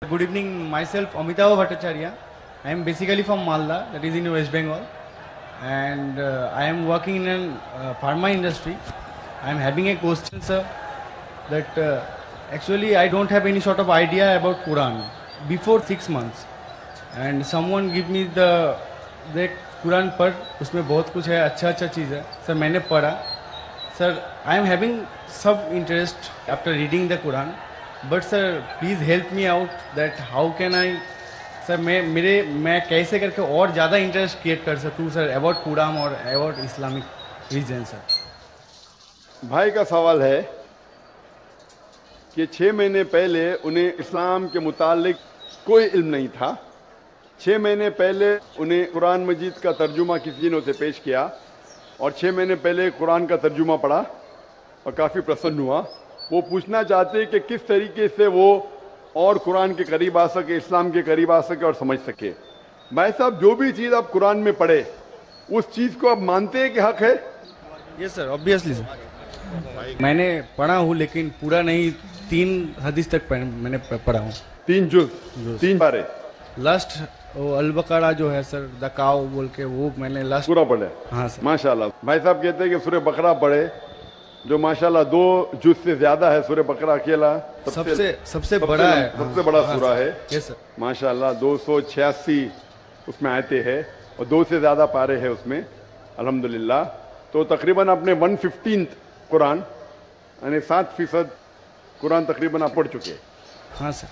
Good evening, myself Amitabh Bhattacharya. I am basically from Malda, that is in West Bengal, and I am working in a pharma industry. I am having a question, sir, that actually I don't have any sort of idea about Quran before 6 months, and someone give me the Quran पर उसमें बहुत कुछ है, अच्छा चीज़ है sir, मैंने पढ़ा sir. I am having some interest after reading the Quran. But sir please help me out that how can I sir मैं कैसे करके और ज़्यादा इंटरेस्ट क्रिएट कर सकूँ सर अबाउट कुरान और अबाउट इस्लामिक रीजन. सर भाई का सवाल है कि 6 महीने पहले उन्हें इस्लाम के मुतालिक कोई इल्म नहीं था. 6 महीने पहले उन्हें कुरान मजीद का तर्जुमा किसी ने उसे पेश किया और 6 महीने पहले कुरान का तर्जुमा पढ़ा और काफ़ी प्रसन्न हुआ. वो पूछना चाहते हैं कि किस तरीके से वो और कुरान के करीब आ सके, इस्लाम के करीब आ सके और समझ सके. भाई साहब, जो भी चीज़ आप कुरान में पढ़े उस चीज़ को आप मानते हैं कि हक है? Yes sir, obviously sir. मैंने पढ़ा हूँ लेकिन पूरा नहीं, 3 हदीस तक मैंने पढ़ा हूँ. 3 जुज़, 3 पारे. लास्ट अल बकरा जो है सर, द काव बोल के, वो मैंने लास्ट पूरा पढ़े. हाँ सर. माशाल्लाह. भाई साहब कहते हैं कि सूरह बकरा पढ़े, जो माशाल्लाह 2 जुज़ से ज्यादा है. सूरह बकरा अकेला सबसे बड़ा है, सबसे बड़ा सूरा है. Yes sir. माशाल्लाह 286 उसमें आयतें हैं और 2 से ज्यादा पारे हैं उसमें, अल्हम्दुलिल्लाह. तो तकरीबन आपने 1/15 कुरान यानी 7% कुरान तकरीबन आप पढ़ चुके. हाँ सर.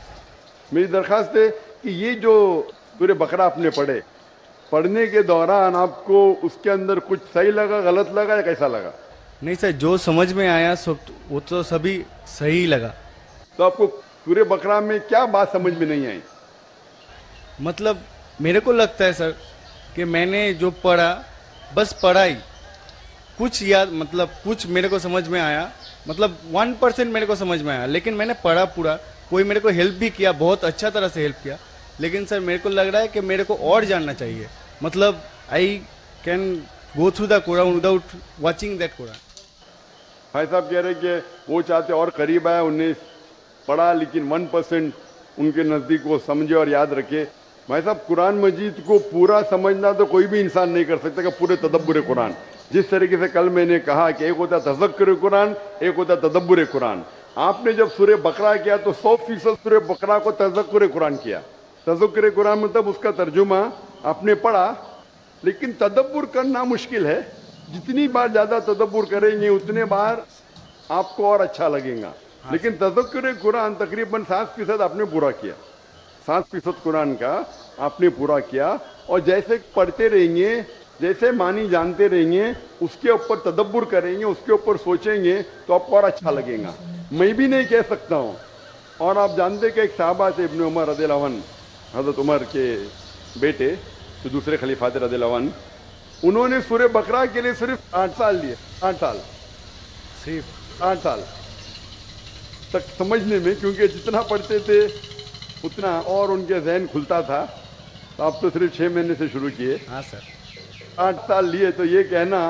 मेरी दरख्वास्त है कि ये जो सूरह बकरा आपने पढ़ने के दौरान आपको उसके अंदर कुछ सही लगा, गलत लगा या कैसा लगा? नहीं सर, जो समझ में आया सब वो तो सभी सही लगा. तो आपको सूरह बकरा में क्या बात समझ में नहीं आई? मतलब मेरे को लगता है सर कि मैंने जो पढ़ा बस पढ़ाई, कुछ याद, मतलब कुछ मेरे को समझ में आया, मतलब 1% मेरे को समझ में आया, लेकिन मैंने पढ़ा पूरा. कोई मेरे को हेल्प भी किया, बहुत अच्छा तरह से हेल्प किया, लेकिन सर मेरे को लग रहा है कि मेरे को और जानना चाहिए. मतलब I can go through the Quran without watching that Quran. भाई साहब कह रहे कि वो चाहते और करीब आए, उन्हें पढ़ा लेकिन 1% उनके नज़दीक वो समझे और याद रखे. भाई साहब, कुरान मजीद को पूरा समझना तो कोई भी इंसान नहीं कर सकता कि पूरे तदब्बुर कुरान. जिस तरीके से कल मैंने कहा कि एक होता तज़क्कुर कुरान, एक होता तदब्बुर कुरान. आपने जब सूरह बकरा किया तो 100% सूरह बकरा को तज़क्कुर कुरान किया. तज़क्कुर कुरान मतलब उसका तर्जुमा आपने पढ़ा, लेकिन तदब्बुर करना मुश्किल है. जितनी बार ज़्यादा तदब्बुर करेंगे उतने बार आपको और अच्छा लगेगा. लेकिन तज़क्कुर कुरान तकरीबन 7% आपने पूरा किया. 7% कुरान का आपने पूरा किया और जैसे पढ़ते रहेंगे, जैसे मानी जानते रहेंगे, उसके ऊपर तदब्बुर करेंगे, उसके ऊपर सोचेंगे तो आपको और अच्छा लगेगा. मैं भी नहीं कह सकता हूँ. और आप जानते कि एक साहबा थे इब्न उमर रज़ियल्लाहु अन्हु, हज़रत उमर के बेटे जो दूसरे खलीफा थे रज़ियल्लाहु अन्हु, उन्होंने सूरह बकरा के लिए सिर्फ 8 साल लिए. 8 साल, सिर्फ 8 साल तक समझने में, क्योंकि जितना पढ़ते थे उतना और उनके जहन खुलता था. तो आप तो सिर्फ 6 महीने से शुरू किए. हाँ सर. 8 साल लिए तो ये कहना,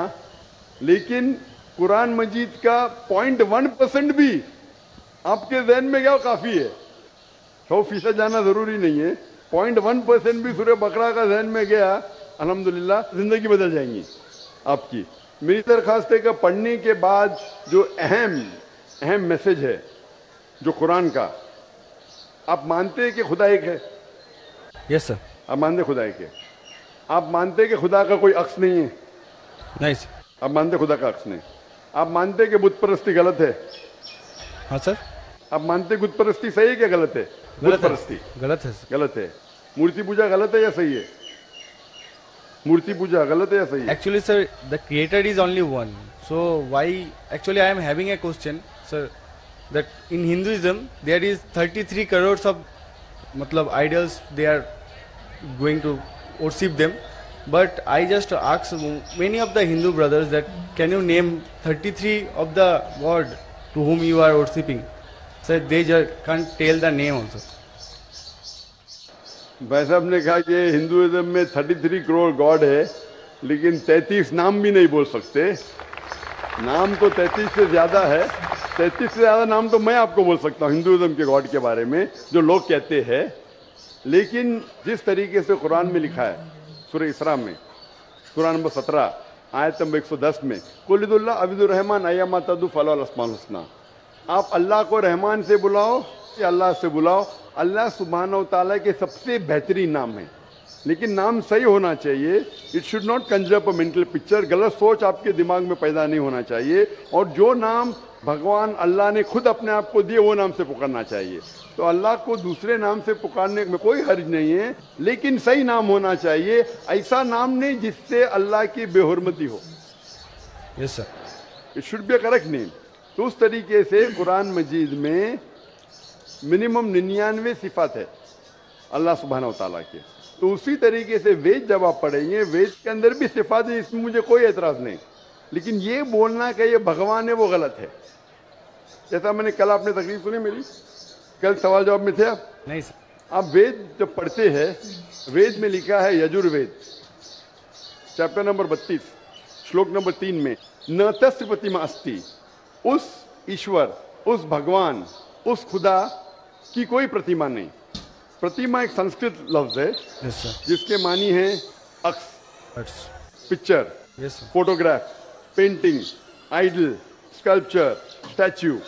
लेकिन कुरान मजीद का 0.1% भी आपके जहन में क्या काफ़ी है. 100% जाना ज़रूरी नहीं है. 0.1% भी सूरह बकरा का जहन में गया, अल्हम्दुलिल्लाह ज़िंदगी बदल जाएंगी आपकी. मेरी दरख्वास्त है कि पढ़ने के बाद जो अहम मैसेज है जो कुरान का, आप मानते हैं कि खुदा एक है? Yes sir. आप मानते खुदा एक है? आप मानते हैं कि खुदा का कोई अक्स नहीं है? नहीं सर. आप मानते खुदा का अक्स नहीं? आप मानते हैं कि बुत परस्ती गलत है? हाँ सर. आप मानते हैं बुत परस्ती सही है क्या गलत है? बुत परस्ती गलत है सर. गलत है. मूर्ति पूजा गलत है या सही है? मूर्ति पूजा गलत है या सही है? Actually sir, the creator is only one. So why, actually I am having a question sir, that in Hinduism there is 33 crores of matlab idols, they are going to worship them. But I just ask many of the Hindu brothers that can you name 33 of the god to whom you are worshipping? Sir, they just can't tell the name also. भाई साहब ने कहा कि Hinduism में 33 crore God है, लेकिन 33 नाम भी नहीं बोल सकते. नाम तो 33 से ज़्यादा है. 33 से ज्यादा नाम तो मैं आपको बोल सकता हूँ हिंदुइज्म के गॉड के बारे में जो लोग कहते हैं, लेकिन जिस तरीके से कुरान में लिखा है सूरह इसरा में सूरह नंबर 17 आयत नंबर 110 में कुलिदुल्ला अबिदुर रहमान अय्यमा तदु फलाल अस्माउल हुस्ना, आप अल्लाह को रहमान से बुलाओ या अल्लाह से बुलाओ, अल्लाह सुब्हानहू तआला के सबसे बेहतरीन नाम है, लेकिन नाम सही होना चाहिए। It should not Kanjar a mental picture, गलत सोच आपके दिमाग में पैदा नहीं होना चाहिए, और जो नाम भगवान अल्लाह ने खुद अपने आप को दिए वो नाम से पुकारना चाहिए। तो अल्लाह को दूसरे नाम से पुकारने में कोई हर्ज नहीं है, लेकिन सही नाम होना चाहिए, ऐसा नाम नहीं जिससे अल्लाह की बेहुरमती हो। Yes sir, it should be a correct name. तो उस तरीके से कुरान मजीद में मिनिमम 99 सिफात है अल्लाह सुब्हानहू तआला के। तो उसी तरीके से वेद जब आप पढ़ेंगे, वेद के अंदर भी सिफात है, इसमें मुझे कोई एतराज नहीं, लेकिन ये बोलना कि ये भगवान है वो गलत है। जैसा मैंने कल आपने तकलीफ सुनी मेरी, कल सवाल जवाब में थे आप? नहीं सर। आप वेद जब पढ़ते हैं, वेद में लिखा है यजुर्वेद चैप्टर नंबर 32 श्लोक नंबर 3 में न तस्य प्रतिमा अस्ति, उस ईश्वर, उस भगवान, उस खुदा की कोई प्रतिमा नहीं। प्रतिमा एक संस्कृत लफ्ज है यस सर। जिसके मानी है अक्स, picture, yes sir. Photograph, painting, idol, sculpture, statue.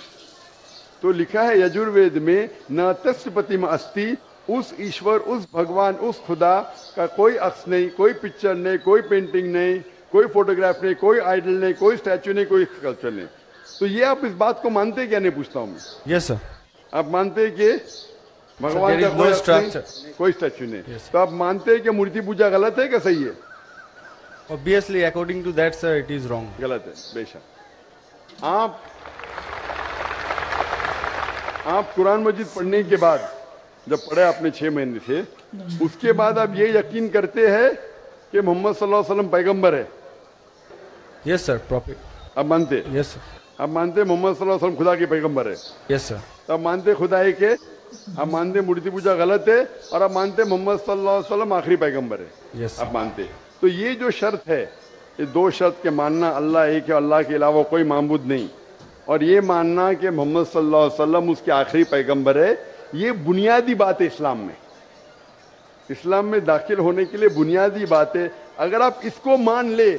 तो लिखा है यजुर्वेद में न तस्य प्रतिमा अस्ति, उस ईश्वर, उस भगवान, उस खुदा का कोई अक्स नहीं, कोई पिक्चर नहीं, कोई पेंटिंग नहीं, कोई फोटोग्राफ नहीं, कोई आइडल नहीं, कोई स्टैच्यू नहीं, कोई स्कल्पचर नहीं। तो ये आप इस बात को मानते क्या? नहीं पूछता हूं मैं। Yes sir. आप मानते हैं कि भगवान का कोई स्ट्रक्चर, कोई स्टैच्यू नहीं? तो आप मानते हैं कि मूर्ति पूजा गलत है क्या सही है? Obviously, according to that, sir, it is wrong. गलत है बेशक। आप कुरान मजीद पढ़ने के बाद, जब पढ़े आपने 6 महीने से, उसके बाद आप ये यकीन करते हैं कि मोहम्मद सल्लल्लाहु अलैहि वसल्लम पैगंबर है? Yes sir, prophet. आप मानते? Yes sir. आप मानते मोहम्मद सल्लल्लाहु अलैहि वसल्लम खुदा के पैगंबर है? Yes sir. तो आप मानते खुदा है कि? आप मानते मूर्ति पूजा गलत है, और आप मानते मोहम्मद सल्लल्लाहु अलैहि वसल्लम आखिरी पैगंबर है? Yes sir. आप मानते? तो ये जो शर्त है, ये 2 शर्त के मानना अल्लाह एक है, अल्लाह के अलावा कोई माबूद नहीं, और ये मानना कि मोहम्मद सल्लल्लाहु अलैहि वसल्लम उसके आखिरी पैगंबर है, ये बुनियादी बात है इस्लाम में। इस्लाम में दाखिल होने के लिए बुनियादी बात है। अगर आप इसको मान ले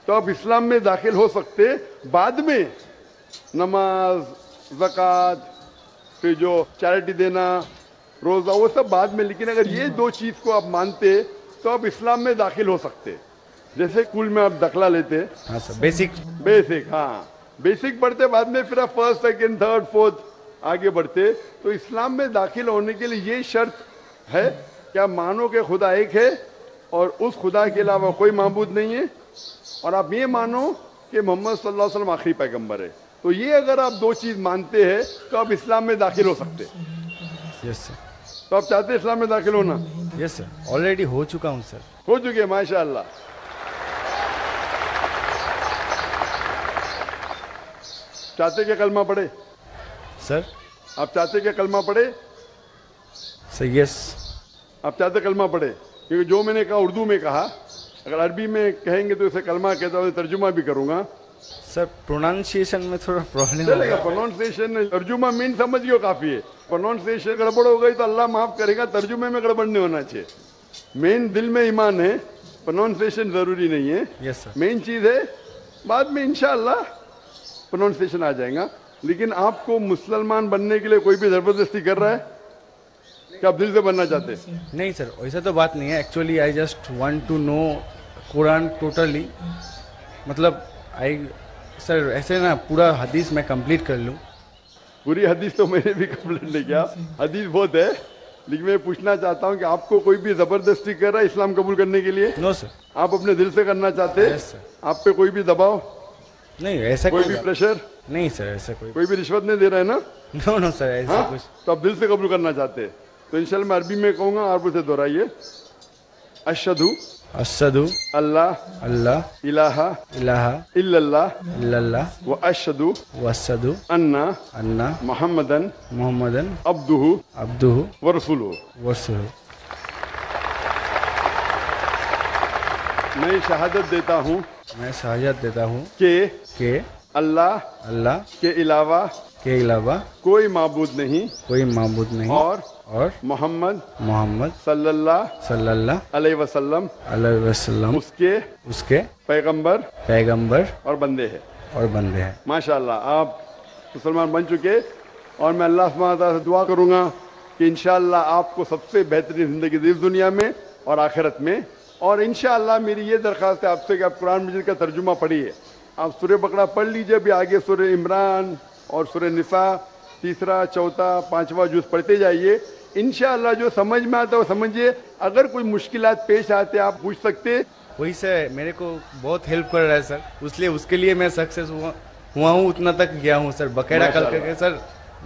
तो आप इस्लाम में दाखिल हो सकते। बाद में नमाज, ज़कात, फिर जो चैरिटी देना, रोज़ा, वो सब बाद में, लेकिन अगर ये 2 चीज़ को आप मानते तो आप इस्लाम में दाखिल हो सकते। जैसे स्कूल में आप दाखिला लेते, हाँ सर, बेसिक, हाँ बेसिक पढ़ते, बाद में फिर आप फर्स्ट, सेकंड, थर्ड, फोर्थ आगे बढ़ते। तो इस्लाम में दाखिल होने के लिए ये शर्त है कि आप मानो कि खुदा एक है और उस खुदा के अलावा कोई माबूद नहीं है, और आप ये मानो कि मोहम्मद सल्लल्लाहु अलैहि वसल्लम आखिरी पैगंबर है। तो ये अगर आप 2 चीज़ मानते हैं तो आप इस्लाम में दाखिल हो सकते। Yes sir. तो आप चाहते हैं इस्लाम में दाखिल होना? यस सर, ऑलरेडी हो चुका हूँ सर। हो चुके हैं, माशाअल्लाह। चाहते क्या कलमा पढ़े सर? आप चाहते क्या कलमा पढ़े सर? यस। आप चाहते कलमा पढ़े? क्योंकि जो मैंने कहा उर्दू में कहा, अगर अरबी में कहेंगे तो इसे कलमा कहता हूँ, तर्जुमा भी करूंगा। सर प्रोनाउंसिएशन में थोड़ा प्रॉब्लम चलेगा, प्रोनाउंसिएशन तर्जुमा मीन समझिए काफी है। प्रोनाउंसिएशन गड़बड़ हो गई तो अल्लाह माफ करेगा, तर्जुमे में गड़बड़ नहीं होना चाहिए। मेन दिल में ईमान है, प्रोनाउंसिएशन जरूरी नहीं है। Yes sir. मेन चीज है, बाद में इंशाअल्लाह प्रोनाउंसिएशन आ जाएगा। लेकिन आपको मुसलमान बनने के लिए कोई भी जबरदस्ती कर रहा है कि आप दिल से बनना चाहते हैं? नहीं सर, वैसा तो बात नहीं है। Actually I just want to know Quran totally, मतलब सर ऐसे ना पूरा हदीस मैं कंप्लीट कर लूँ। पूरी हदीस तो मैंने भी कंप्लीट नहीं किया, हदीस बहुत है, लेकिन मैं पूछना चाहता हूँ कि आपको कोई भी जबरदस्ती कर रहा है इस्लाम कबूल करने के लिए? No sir. आप अपने दिल से करना चाहते हैं? Yes sir. आप पे कोई भी दबाव नहीं, ऐसा कोई भी प्रेशर नहीं सर, ऐसा कोई भी रिश्वत नहीं दे रहा है ना? नो नो सर, ऐसा हाँ? कुछ। तो आप दिल से कबूल करना चाहते हैं तो इंशाल्लाह मैं अरबी में कहूँगा, आप उसे दोहराइए। अशहदु अशहदु अल्लाह अल्लाह इलाहा इलाहा इल्लल्लाह इल्लल्लाह व अशहदु व अशहदु अन्ना अन्ना मुहम्मदन मुहम्मदन अब्दुहु अब्दुहु व रसूलुहु। व रसूलुहु। मैं शहादत देता हूँ मैं शहादत देता हूँ कि कि اللہ اللہ کے علاوہ کے علاوہ کوئی معبود نہیں کوئی معبود نہیں اور محمد محمد صلی اللہ صلی اللہ علیہ وسلم علیہ وسلم اس کے پیغمبر اور بندے ہیں. اور بندے ہیں. ماشاءاللہ آپ مسلمان بن چکے اور میں اللہ سبحانہ تعالیٰ سے دعا کروں گا کہ انشاءاللہ آپ کو سب سے بہترین زندگی دی اس دنیا میں اور آخرت میں. اور انشاءاللہ میری یہ درخواست ہے آپ سے کہ آپ قرآن مجید کا ترجمہ پڑھیے. آپ سورہ بقرہ پڑھ لیجئے, بھی آگے سورہ عمران اور سورہ نساء تیسرا چوتھا پانچواں جز پڑھتے جائیے. انشاءاللہ جو سمجھ میں آتا ہے وہ سمجھیے. اگر کوئی مشکلات پیش آتے آپ پوچھ سکتے. وہی سے میرے کو بہت ہیلپ کر رہا ہے سر, اس کے لیے میں سکسیس ہوا ہوں, اتنا تک گیا ہوں سر. باقاعدہ کل کر کے سر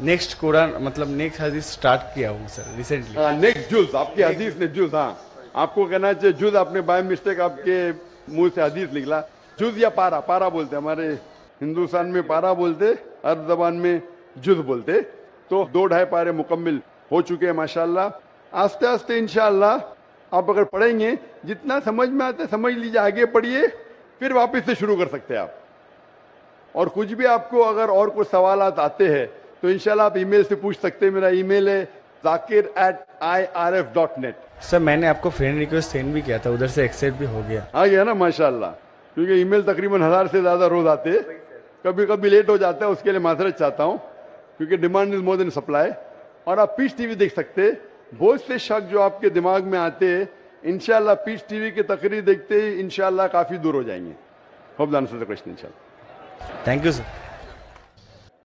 نیکسٹ قرآن مطلب نیکسٹ حدیث سٹارٹ کیا ہوں سر ریسنٹلی. نیکسٹ جز آپ کی حدیث نے جز, ہاں آپ کو کہنا چاہیے جز, آپ نے بائی مسٹیک آپ کے منہ سے حدیث نکلا. جز یا پارا بولتے ہمارے ہندوستان میں, پارا بولتے, عرب زبان میں جز بولتے. تو 2-2.5 پارے مکمل ہو چکے ہیں ماشاءاللہ. آہستہ آہستہ انشاءاللہ آپ اگر پڑھیں گے جتنا سمجھ میں آتا ہے سمجھ لیجیے, آگے پڑھیے, پھر واپس سے شروع کر سکتے ہیں آپ. اور کچھ بھی آپ کو اگر اور کوئی سوالات آتے ہیں تو انشاءاللہ آپ ای میل سے پوچھ سکتے ہیں. میرا ای میل ہے zakir@irf.net. سر میں نے آپ کو فرینڈ ریکویسٹ سینڈ بھی کیا تھا, ادھر سے ایکسیپٹ بھی ہو گیا. آ گیا نا ماشاءاللہ, کیونکہ ای میل تقریباً 1000 سے زیادہ روز آتے, کبھی کبھی لیٹ ہو جاتا ہے, اس کے لیے معذرت چاہتا ہوں کیونکہ demand is more then supply. اور آپ پیس ٹی وی دیکھ سکتے. بہت سے شک جو آپ کے دماغ میں آتے ہیں انشاءاللہ پیس ٹی وی کی تقریر دیکھتے ہی انشاءاللہ کافی دور ہو جائیں گے. ہوپ دان سے کوشچن انشاءاللہ. Thank you sir.